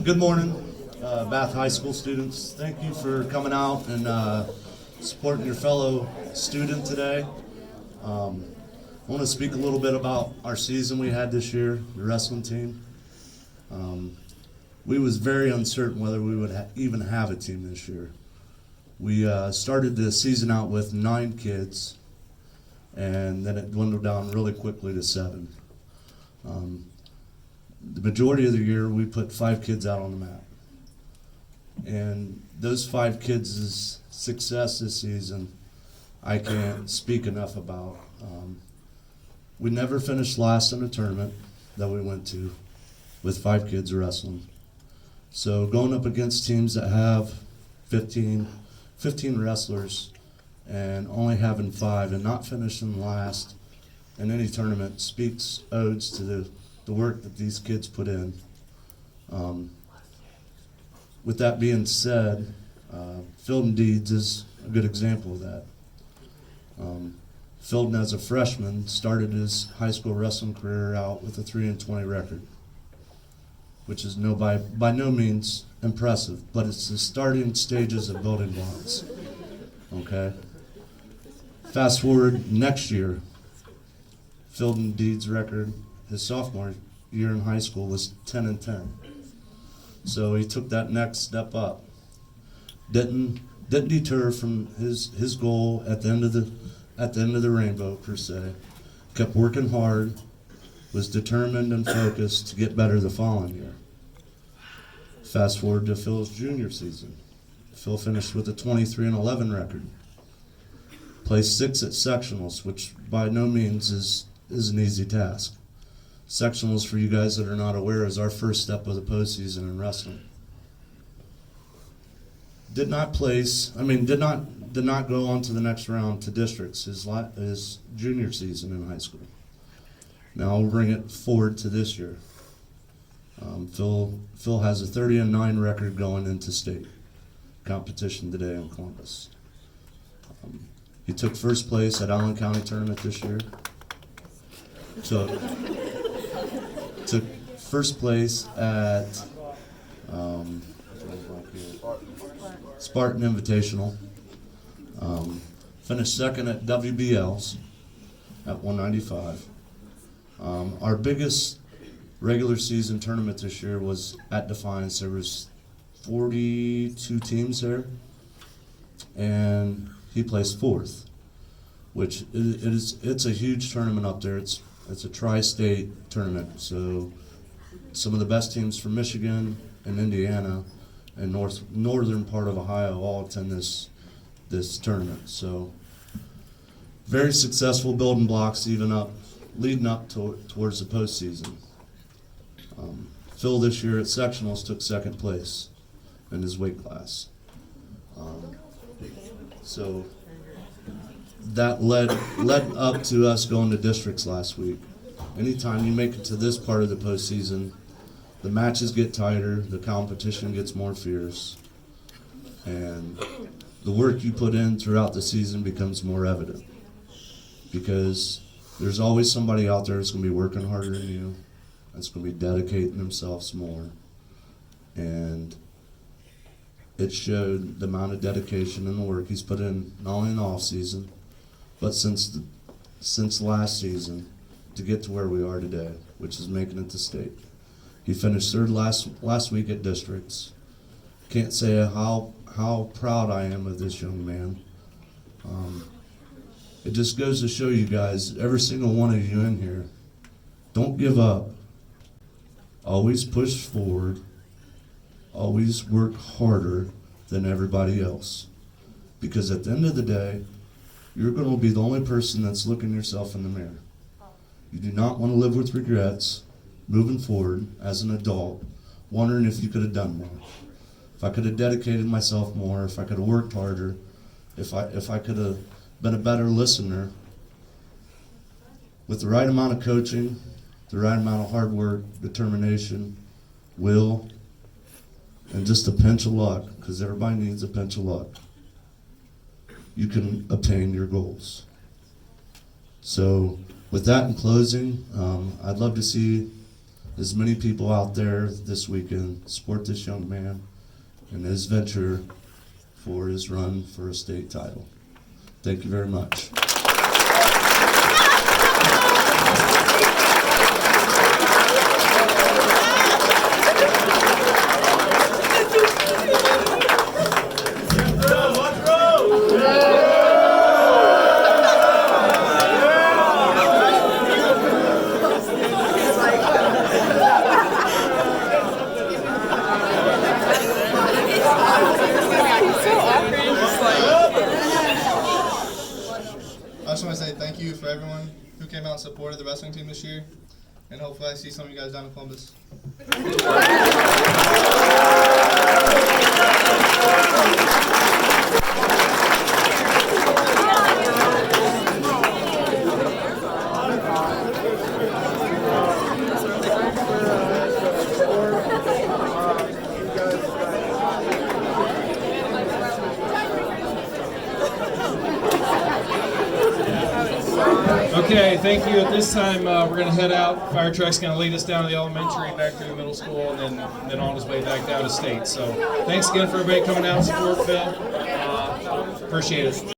Good morning, Bath High School students. Thank you for coming out and supporting your fellow student today. I want to speak a little bit about our season we had this year, the wrestling team. We was very uncertain whether we would even have a team this year. We started the season out with 9 kids, and then it dwindled down really quickly to 7. The majority of the year, we put 5 kids out on the mat. And those 5 kids' success this season, I can't speak enough about. We never finished last in a tournament that we went to with 5 kids wrestling. So going up against teams that have 15 wrestlers and only having 5 and not finishing last in any tournament speaks odes to the work that these kids put in. With that being said, Fiel Deeds is a good example of that. Fiel, as a freshman, started his high school wrestling career out with a 3-20 record, which is by no means impressive, but it's the starting stages of building blocks. Okay. Fast forward next year, Fiel Deeds' record, his sophomore year in high school, was 10-10. So he took that next step up. Didn't deter from his goal at the end of the rainbow per se. Kept working hard, was determined and focused to get better the following year. Fast forward to Phil's junior season. Phil finished with a 23-11 record. Placed 6th at sectionals, which by no means is an easy task. Sectionals, for you guys that are not aware, is our first step of the postseason in wrestling. Did not go on to the next round to districts his junior season in high school. Now we'll bring it forward to this year. Phil has a 30-9 record going into state competition today in Columbus. He took first place at Allen County tournament this year. Took first place at Spartan Invitational. Finished second at WBLs at 195. Our biggest regular season tournament this year was at Defiance. There was 42 teams there, and he placed 4th, which it's a huge tournament up there. It's a tri-state tournament, so some of the best teams from Michigan and Indiana and northern part of Ohio all attend this tournament. So very successful building blocks leading up towards the postseason. Phil this year at sectionals took 2nd place in his weight class. So that led up to us going to districts last week. Anytime you make it to this part of the postseason, the matches get tighter, the competition gets more fierce, and the work you put in throughout the season becomes more evident, because there's always somebody out there that's going to be working harder than you, that's going to be dedicating themselves more, and it showed the amount of dedication and the work he's put in, not only in the off season, but since last season, to get to where we are today, which is making it to state. He finished 3rd last week at districts. Can't say how proud I am of this young man. It just goes to show you guys, every single one of you in here, don't give up. Always push forward. Always work harder than everybody else. Because at the end of the day, you're going to be the only person that's looking yourself in the mirror. You do not want to live with regrets moving forward as an adult, wondering if you could have done more. If I could have dedicated myself more, if I could have worked harder, if I could have been a better listener. With the right amount of coaching, the right amount of hard work, determination, will, and just a pinch of luck, because everybody needs a pinch of luck, you can obtain your goals. So with that in closing, I'd love to see as many people out there this weekend support this young man and his venture for his run for a state title. Thank you very much. I just want to say thank you for everyone who came out and supported the wrestling team this year, and hopefully I see some of you guys down in Columbus. Okay, thank you. At this time, we're going to head out. Fire truck's going to lead us down to the elementary, back through the middle school, and then on his way back down to state. So thanks again for everybody coming out and support Phil. Appreciate it.